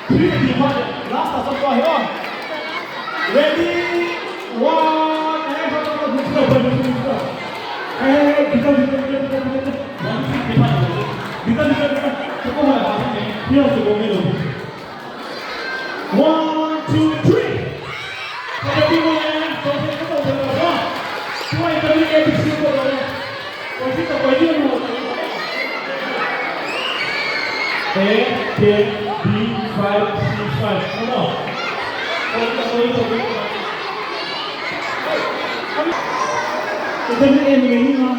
3D one. Last sub qua hiểu không? Ready? One. One, two, three. A, K, B, 5, C, 5. Come on. Ito yung enemy nga.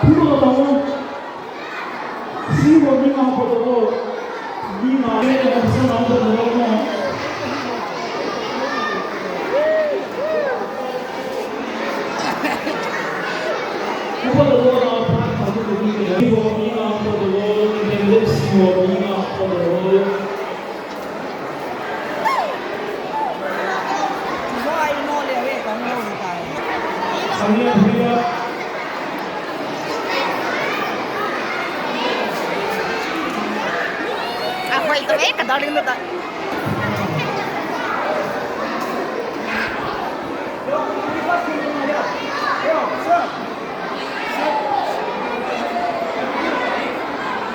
Puro ka ba? Sino mo nga ako ito? Hindi nga. Hindi nga gusto na ako ito mo. Ako ito na ako ito mo. Hindi nga ako ito mo. Hindi nga ako ito mo. Sambil beliau Ako itu kadaling na ta.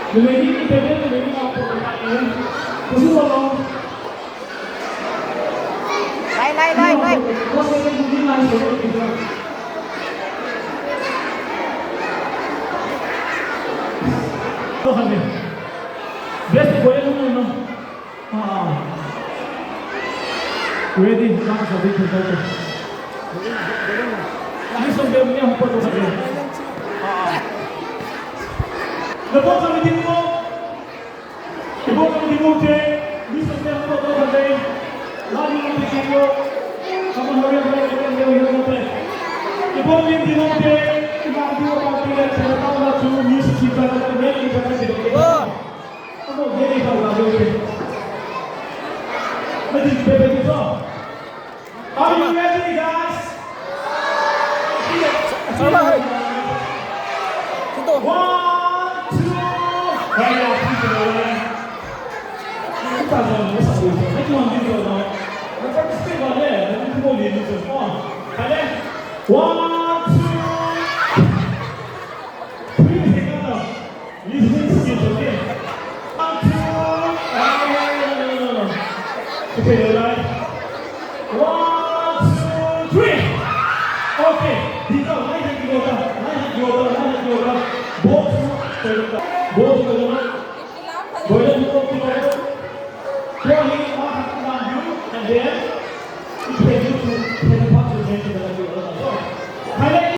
Lumedi kita dia lumedi apa pertanyaan? Khusus kalau Lai. Best boleh dulu no. Ready? Nak sabi ko dito. Ini sambil punya apa tu sabi. Lepas kami tengok, ibu kami tengok je, ini sambil apa tu sabi. Lagi kami tengok, kamu harus berada. Ibu kami tengok je, kita dua kali dah tahu lah cuma music kita ada ni kita ada. Kamu jadi tahu lah tu. Mesti bebe tu. Are you ready, guys? Sabar. Itu. 1, 2. Baiklah, kita boleh. Kita jangan mesti. Kita mandi dulu. Lepas itu boleh. Nanti boleh itu. Kalian 1, 2. Beri sekarang. Listen sikit, okey? 1, 2. Kita mulai. 1, 2, 3. Okay, dito, lain lagi dua. Bos boleh dulu. Boleh dulu.